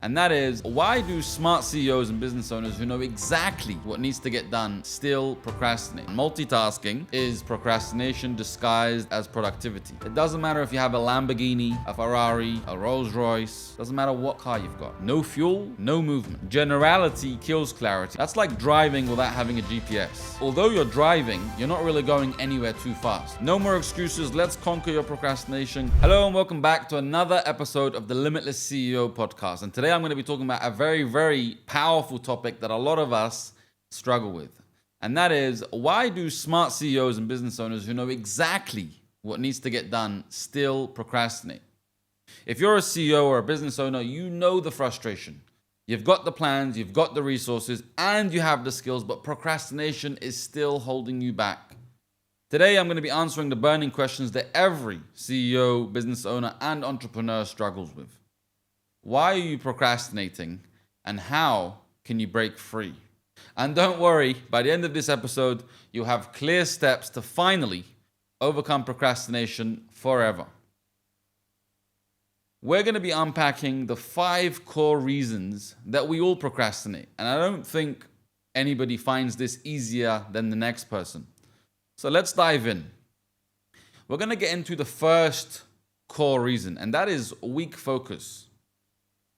And that is, why do smart CEOs and business owners who know exactly what needs to get done still procrastinate? Multitasking is procrastination disguised as productivity. It doesn't matter if you have a Lamborghini, a Ferrari, a Rolls Royce, doesn't matter what car you've got. No fuel, no movement. Generality kills clarity. That's like driving without having a GPS. Although you're driving, you're not really going anywhere too fast. No more excuses, let's conquer your procrastination. Hello and welcome back to another episode of the Limitless CEO Podcast. And today I'm going to be talking about a very, very powerful topic that a lot of us struggle with. And that is, why do smart CEOs and business owners who know exactly what needs to get done still procrastinate? If you're a CEO or a business owner, you know the frustration. You've got the plans, you've got the resources, and you have the skills, but procrastination is still holding you back. Today, I'm going to be answering the burning questions that every CEO, business owner, and entrepreneur struggles with. Why are you procrastinating, and how can you break free? And don't worry, by the end of this episode, you'll have clear steps to finally overcome procrastination forever. We're going to be unpacking the 5 core reasons that we all procrastinate. And I don't think anybody finds this easier than the next person. So let's dive in. We're going to get into the first core reason, and that is weak focus.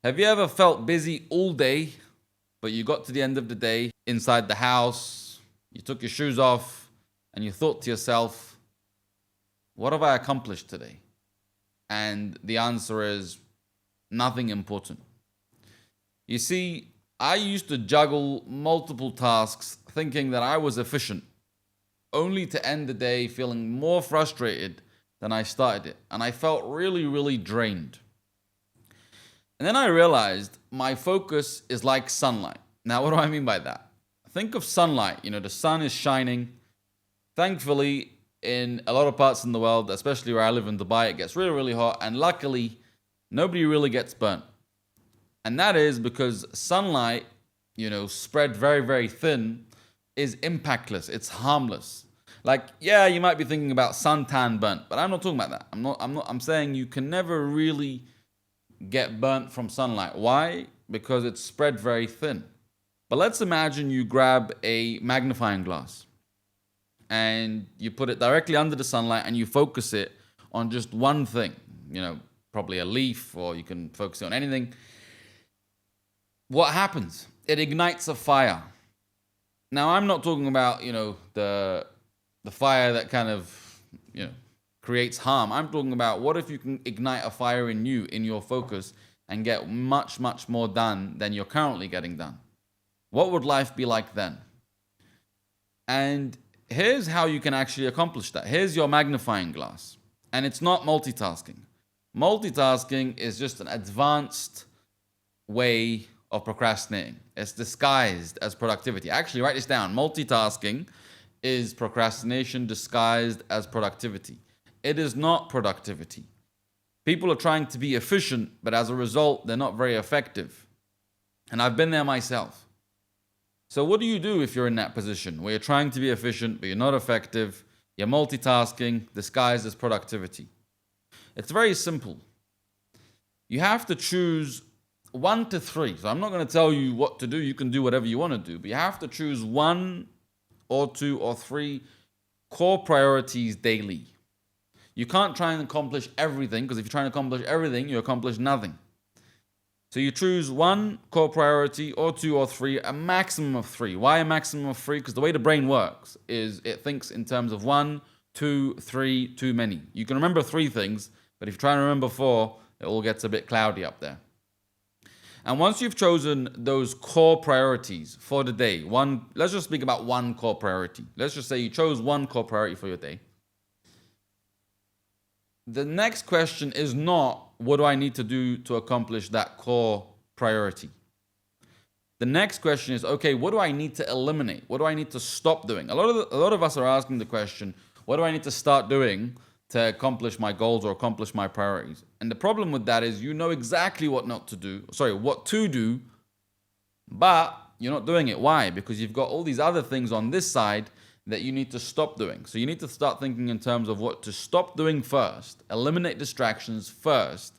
Have you ever felt busy all day, but you got to the end of the day inside the house, you took your shoes off, and you thought to yourself, what have I accomplished today? And the answer is nothing important. You see, I used to juggle multiple tasks thinking that I was efficient, only to end the day feeling more frustrated than I started it. And I felt really, really drained. And then I realized my focus is like sunlight. Now, what do I mean by that? Think of sunlight. The sun is shining. Thankfully, in a lot of parts in the world, especially where I live in Dubai, it gets really, really hot. And luckily, nobody really gets burnt. And that is because sunlight, spread very, very thin, is impactless. It's harmless. You might be thinking about suntan burnt, but I'm not talking about that. I'm saying you can never really get burnt from sunlight. Why? Because it's spread very thin. But let's imagine you grab a magnifying glass and you put it directly under the sunlight and you focus it on just one thing, probably a leaf, or you can focus it on anything. What happens? It ignites a fire. Now, I'm not talking about, the fire that kind of, creates harm. I'm talking about, what if you can ignite a fire in you, in your focus, and get much, much more done than you're currently getting done? What would life be like then? And here's how you can actually accomplish that. Here's your magnifying glass. And it's not multitasking. Multitasking is just an advanced way of procrastinating. It's disguised as productivity. Actually, write this down. Multitasking is procrastination disguised as productivity. It is not productivity. People are trying to be efficient, but as a result, they're not very effective. And I've been there myself. So what do you do if you're in that position where you're trying to be efficient, but you're not effective? You're multitasking, disguised as productivity. It's very simple. You have to choose 1 to 3. So I'm not going to tell you what to do. You can do whatever you want to do. But you have to choose 1 or 2 or 3 core priorities daily. You can't try and accomplish everything, because if you're trying to accomplish everything, you accomplish nothing. So you choose 1 core priority, or 2 or 3, a maximum of 3. Why a maximum of 3? Because the way the brain works is it thinks in terms of 1, 2, 3, too many. You can remember 3 things, but if you try and remember 4, it all gets a bit cloudy up there. And once you've chosen those core priorities for the day, let's just speak about 1 core priority. Let's just say you chose 1 core priority for your day. The next question is not, what do I need to do to accomplish that core priority? The next question is, okay, what do I need to eliminate? What do I need to stop doing? A lot of us are asking the question, what do I need to start doing to accomplish my goals or accomplish my priorities? And the problem with that is you know exactly what to do, but you're not doing it. Why? Because you've got all these other things on this side that you need to stop doing. So you need to start thinking in terms of what to stop doing first, eliminate distractions first,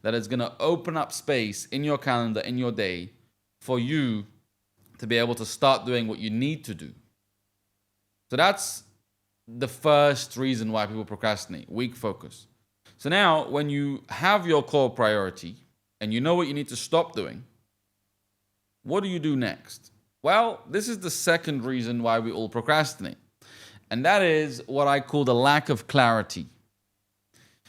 that is going to open up space in your calendar, in your day, for you to be able to start doing what you need to do. So that's the first reason why people procrastinate, weak focus. So now, when you have your core priority and you know what you need to stop doing, what do you do next? Well, this is the second reason why we all procrastinate. And that is what I call the lack of clarity.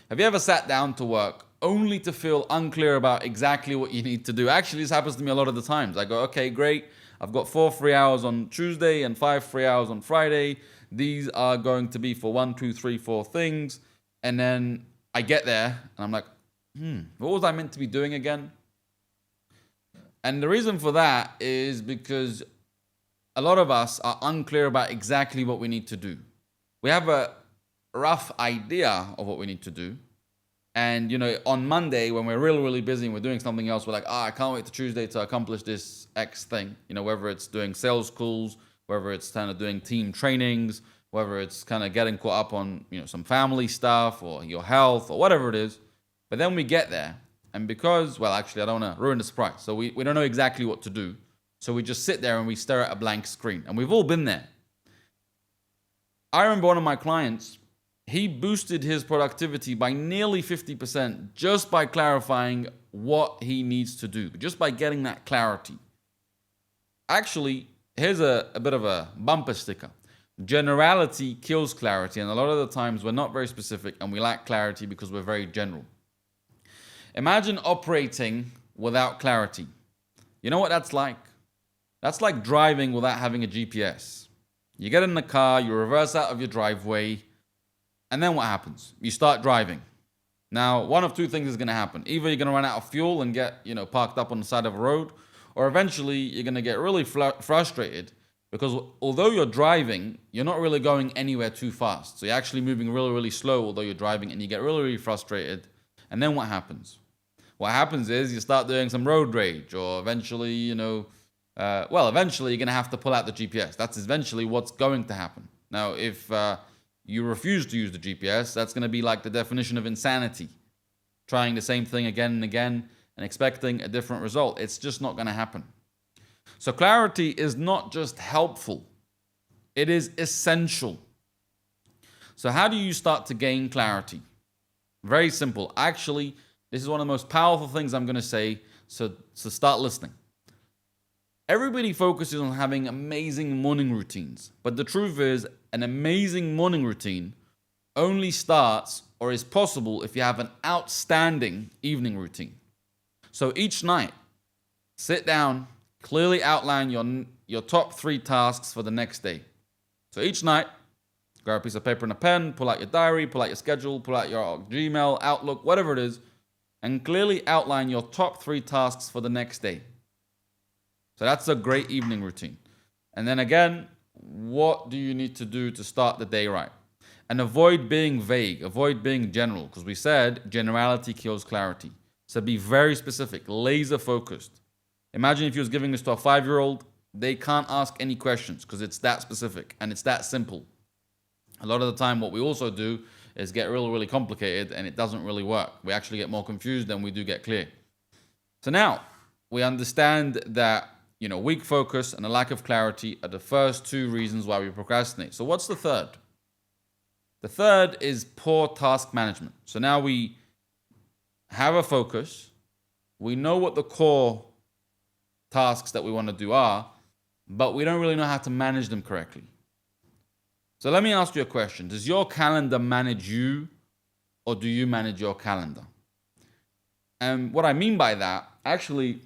Have you ever sat down to work only to feel unclear about exactly what you need to do? Actually, this happens to me a lot of the times. I go, okay, great. I've got 4 free hours on Tuesday and 5 free hours on Friday. These are going to be for 1, 2, 3, 4 things. And then I get there and I'm like, what was I meant to be doing again? And the reason for that is because a lot of us are unclear about exactly what we need to do. We have a rough idea of what we need to do. And, on Monday, when we're really, really busy and we're doing something else, we're like, I can't wait to Tuesday to accomplish this X thing. Whether it's doing sales calls, whether it's kind of doing team trainings, whether it's kind of getting caught up on, some family stuff or your health or whatever it is. But then we get there. And because, actually, I don't want to ruin the surprise. So we don't know exactly what to do. So we just sit there and we stare at a blank screen. And we've all been there. I remember one of my clients, he boosted his productivity by nearly 50% just by clarifying what he needs to do, just by getting that clarity. Actually, here's a bit of a bumper sticker. Generality kills clarity, and a lot of the times we're not very specific and we lack clarity because we're very general. Imagine operating without clarity. You know what that's like? That's like driving without having a GPS. You get in the car, you reverse out of your driveway, and then what happens? You start driving. Now, one of two things is going to happen. Either you're going to run out of fuel and get, parked up on the side of a road, or eventually you're going to get really frustrated because although you're driving, you're not really going anywhere too fast. So you're actually moving really, really slow although you're driving, and you get really, really frustrated. And then what happens? What happens is you start doing some road rage, or eventually, eventually you're going to have to pull out the GPS. That's eventually what's going to happen. Now, if you refuse to use the GPS, that's going to be like the definition of insanity. Trying the same thing again and again and expecting a different result. It's just not going to happen. So clarity is not just helpful. It is essential. So how do you start to gain clarity? Very simple. Actually, this is one of the most powerful things I'm going to say, so start listening. Everybody focuses on having amazing morning routines, but the truth is an amazing morning routine only starts or is possible if you have an outstanding evening routine. So each night, sit down, clearly outline your top 3 tasks for the next day. So each night, grab a piece of paper and a pen, pull out your diary, pull out your schedule, pull out your Gmail, Outlook, whatever it is, and clearly outline your top 3 tasks for the next day. So that's a great evening routine. And then again, what do you need to do to start the day right? And avoid being vague, avoid being general, because we said generality kills clarity. So be very specific, laser focused. Imagine if you was giving this to a 5-year-old, they can't ask any questions because it's that specific and it's that simple. A lot of the time what we also do is get really, really complicated and it doesn't really work. We actually get more confused than we do get clear. So now we understand that weak focus and a lack of clarity are the first 2 reasons why we procrastinate. So what's the third? The third is poor task management. So now we have a focus. We know what the core tasks that we want to do are, but we don't really know how to manage them correctly. So let me ask you a question. Does your calendar manage you, or do you manage your calendar? And what I mean by that, actually,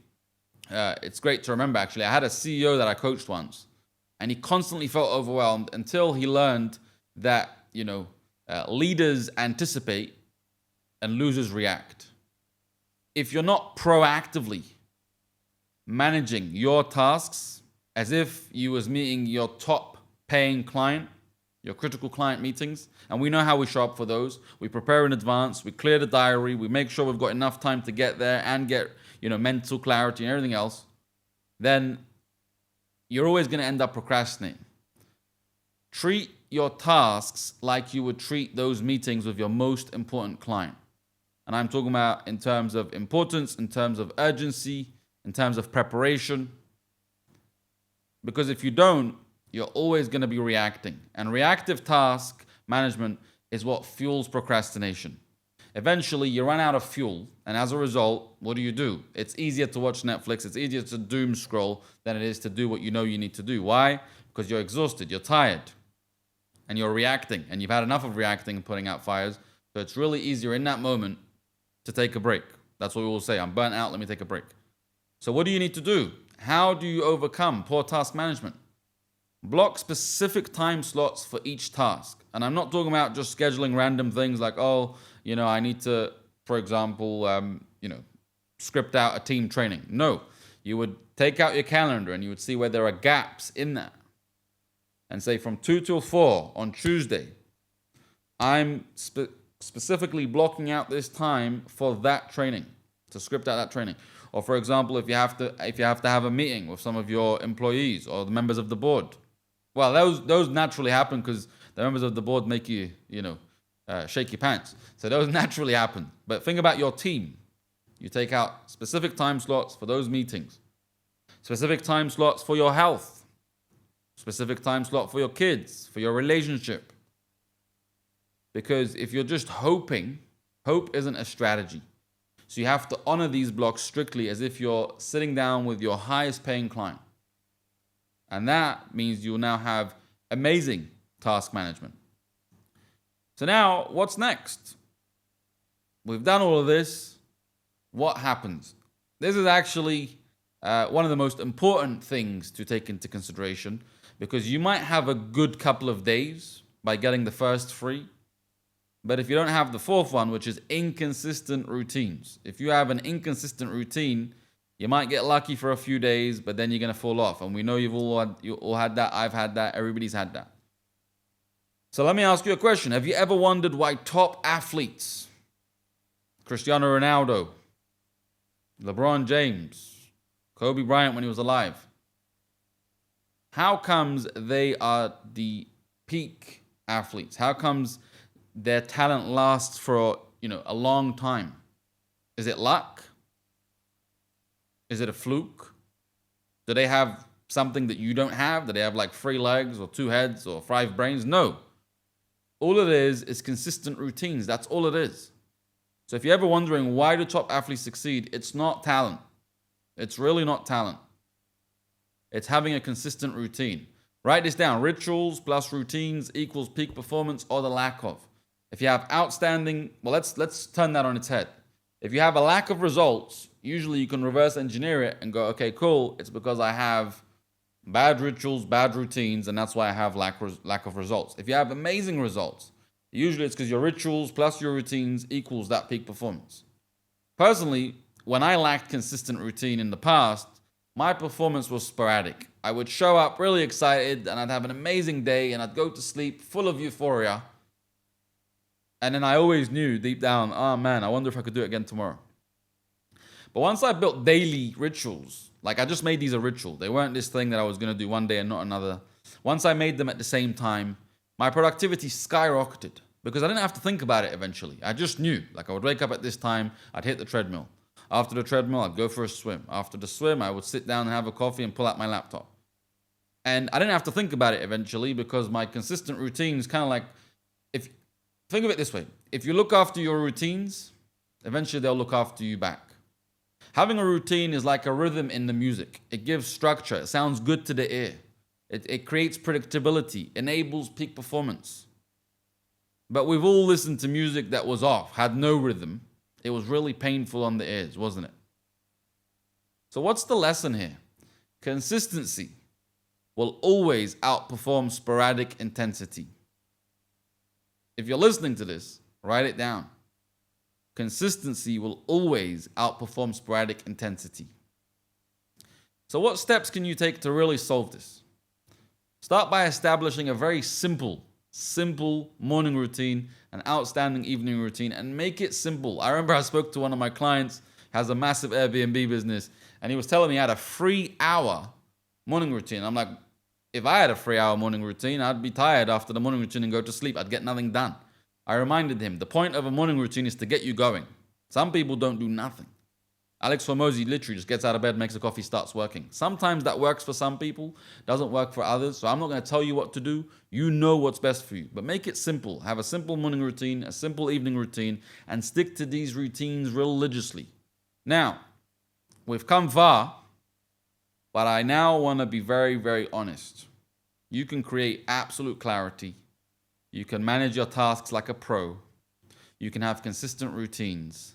it's great to remember, actually. I had a CEO that I coached once, and he constantly felt overwhelmed until he learned that, leaders anticipate and losers react. If you're not proactively managing your tasks as if you was meeting your top paying client, your critical client meetings, and we know how we show up for those. We prepare in advance, we clear the diary, we make sure we've got enough time to get there and get, mental clarity and everything else, then you're always going to end up procrastinating. Treat your tasks like you would treat those meetings with your most important client. And I'm talking about in terms of importance, in terms of urgency, in terms of preparation. Because if you don't, you're always going to be reacting. And reactive task management is what fuels procrastination. Eventually, you run out of fuel, and as a result, what do? It's easier to watch Netflix, it's easier to doom scroll than it is to do what you know you need to do. Why? Because you're exhausted, you're tired, and you're reacting, and you've had enough of reacting and putting out fires, so it's really easier in that moment to take a break. That's what we will say, I'm burnt out, let me take a break. So what do you need to do? How do you overcome poor task management? Block specific time slots for each task. And I'm not talking about just scheduling random things like, I need to, for example, script out a team training. No, you would take out your calendar and you would see where there are gaps in that. And say from 2 till 4 on Tuesday, I'm specifically blocking out this time for that training, to script out that training. Or for example, if you have to have a meeting with some of your employees or the members of the board. Well, those naturally happen because the members of the board make you, shake your pants. So those naturally happen. But think about your team. You take out specific time slots for those meetings. Specific time slots for your health. Specific time slot for your kids, for your relationship. Because if you're just hoping, hope isn't a strategy. So you have to honor these blocks strictly as if you're sitting down with your highest paying client. And that means you'll now have amazing task management. So now, what's next? We've done all of this. What happens? This is actually one of the most important things to take into consideration because you might have a good couple of days by getting the first 3. But if you don't have the 4th one, which is inconsistent routines, if you have an inconsistent routine, you might get lucky for a few days, but then you're going to fall off. And we know you all had that. I've had that. Everybody's had that. So let me ask you a question. Have you ever wondered why top athletes, Cristiano Ronaldo, LeBron James, Kobe Bryant when he was alive, how comes they are the peak athletes? How comes their talent lasts for, a long time? Is it luck? Is it a fluke? Do they have something that you don't have? Do they have like 3 legs or 2 heads or 5 brains? No. All it is consistent routines. That's all it is. So if you're ever wondering why do top athletes succeed, it's not talent. It's really not talent. It's having a consistent routine. Write this down. Rituals plus routines equals peak performance or the lack of. If you have outstanding, let's turn that on its head. If you have a lack of results, usually you can reverse engineer it and go, okay, cool. It's because I have bad rituals, bad routines, and that's why I have lack of results. If you have amazing results, usually it's because your rituals plus your routines equals that peak performance. Personally, when I lacked consistent routine in the past, my performance was sporadic. I would show up really excited and I'd have an amazing day and I'd go to sleep full of euphoria. And then I always knew deep down, oh man, I wonder if I could do it again tomorrow. But once I built daily rituals, like I just made these a ritual. They weren't this thing that I was going to do one day and not another. Once I made them at the same time, my productivity skyrocketed because I didn't have to think about it eventually. I just knew. Like I would wake up at this time, I'd hit the treadmill. After the treadmill, I'd go for a swim. After the swim, I would sit down and have a coffee and pull out my laptop. And I didn't have to think about it eventually because my consistent routines kind of like, think of it this way. If you look after your routines, eventually they'll look after you back. Having a routine is like a rhythm in the music. It gives structure. It sounds good to the ear. It creates predictability, enables peak performance. But we've all listened to music that was off, had no rhythm. It was really painful on the ears, wasn't it? So what's the lesson here? Consistency will always outperform sporadic intensity. If you're listening to this, write it down. Consistency will always outperform sporadic intensity. So what steps can you take to really solve this? Start by establishing a very simple morning routine, an outstanding evening routine, and make it simple. I remember I spoke to one of my clients, has a massive Airbnb business, and he was telling me he had a 3-hour morning routine. I'm like, if I had a 3-hour morning routine, I'd be tired after the morning routine and go to sleep. I'd get nothing done. I reminded him, the point of a morning routine is to get you going. Some people don't do nothing. Alex Hormozy literally just gets out of bed, makes a coffee, starts working. Sometimes that works for some people, doesn't work for others. So I'm not going to tell you what to do. You know what's best for you. But make it simple. Have a simple morning routine, a simple evening routine, and stick to these routines religiously. Now, we've come far, but I now want to be very, very honest. You can create absolute clarity. You can manage your tasks like a pro. You can have consistent routines.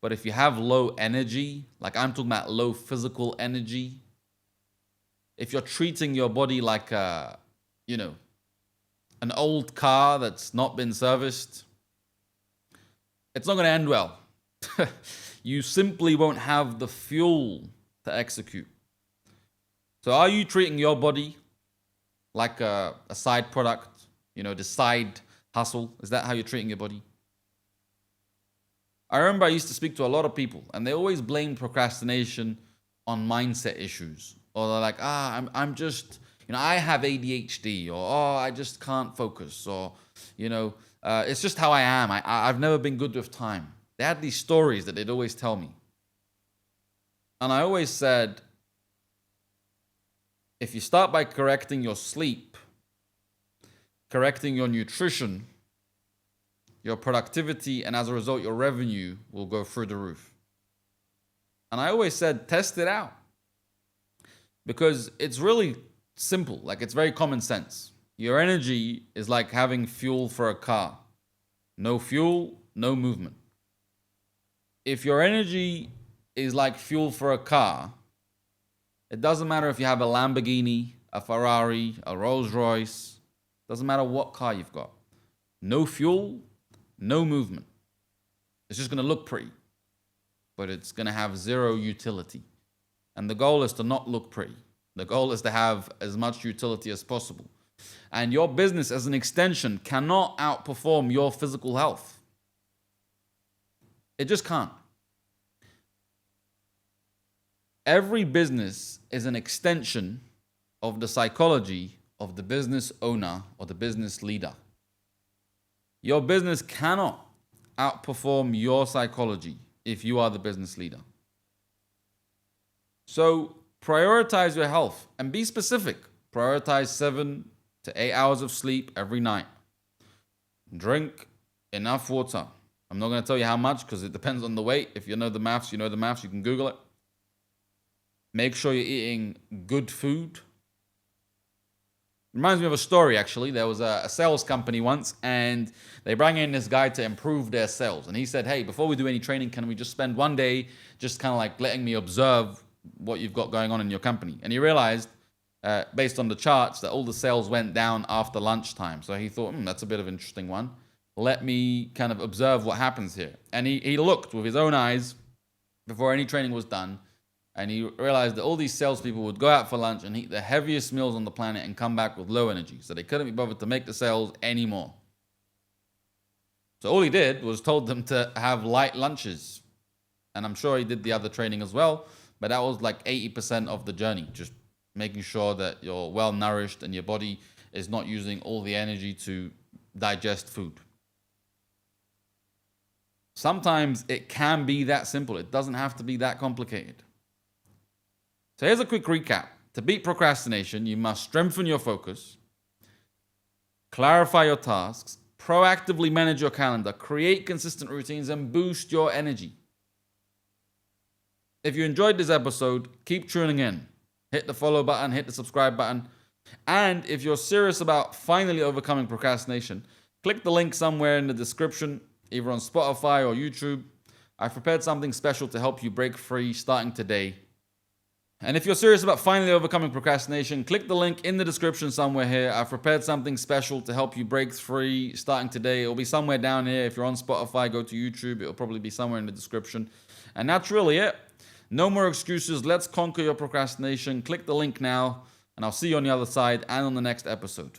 But if you have low energy, like I'm talking about low physical energy, if you're treating your body like an old car that's not been serviced, it's not going to end well. You simply won't have the fuel to execute. So are you treating your body like a side product, the side hustle? Is that how you're treating your body? I remember I used to speak to a lot of people, and they always blamed procrastination on mindset issues. Or they're like, I'm just, I have ADHD, or I just can't focus, or, it's just how I am. I've never been good with time. They had these stories that they'd always tell me. And I always said, if you start by correcting your sleep, correcting your nutrition, your productivity, and as a result, your revenue will go through the roof. And I always said, test it out. Because it's really simple. Like, it's very common sense. Your energy is like having fuel for a car. No fuel, no movement. If your energy is like fuel for a car, it doesn't matter if you have a Lamborghini, a Ferrari, a Rolls Royce. Doesn't matter what car you've got. No fuel, no movement. It's just going to look pretty, but it's going to have zero utility. And the goal is to not look pretty. The goal is to have as much utility as possible. And your business as an extension cannot outperform your physical health. It just can't. Every business is an extension of the psychology of the business owner or the business leader. Your business cannot outperform your psychology if you are the business leader. So prioritize your health and be specific. Prioritize 7 to 8 hours of sleep every night. Drink enough water. I'm not going to tell you how much because it depends on the weight. If you know the maths, you know the maths. You can Google it. Make sure you're eating good food. Reminds me of a story, actually. There was a sales company once, and they brought in this guy to improve their sales. And he said, hey, before we do any training, can we just spend one day just kind of like letting me observe what you've got going on in your company? And he realized, based on the charts, that all the sales went down after lunchtime. So he thought, that's a bit of an interesting one. Let me kind of observe what happens here. And he looked with his own eyes before any training was done. And he realized that all these salespeople would go out for lunch and eat the heaviest meals on the planet and come back with low energy. So they couldn't be bothered to make the sales anymore. So all he did was told them to have light lunches. And I'm sure he did the other training as well. But that was like 80% of the journey. Just making sure that you're well nourished and your body is not using all the energy to digest food. Sometimes it can be that simple. It doesn't have to be that complicated. So here's a quick recap. To beat procrastination, you must strengthen your focus, clarify your tasks, proactively manage your calendar, create consistent routines, and boost your energy. If you enjoyed this episode, keep tuning in. Hit the follow button, hit the subscribe button. And if you're serious about finally overcoming procrastination, click the link somewhere in the description, either on Spotify or YouTube. I've prepared something special to help you break free starting today. And if you're serious about finally overcoming procrastination, click the link in the description somewhere here. I've prepared something special to help you break free starting today. It'll be somewhere down here. If you're on Spotify, go to YouTube. It'll probably be somewhere in the description. And that's really it. No more excuses. Let's conquer your procrastination. Click the link now, and I'll see you on the other side and on the next episode.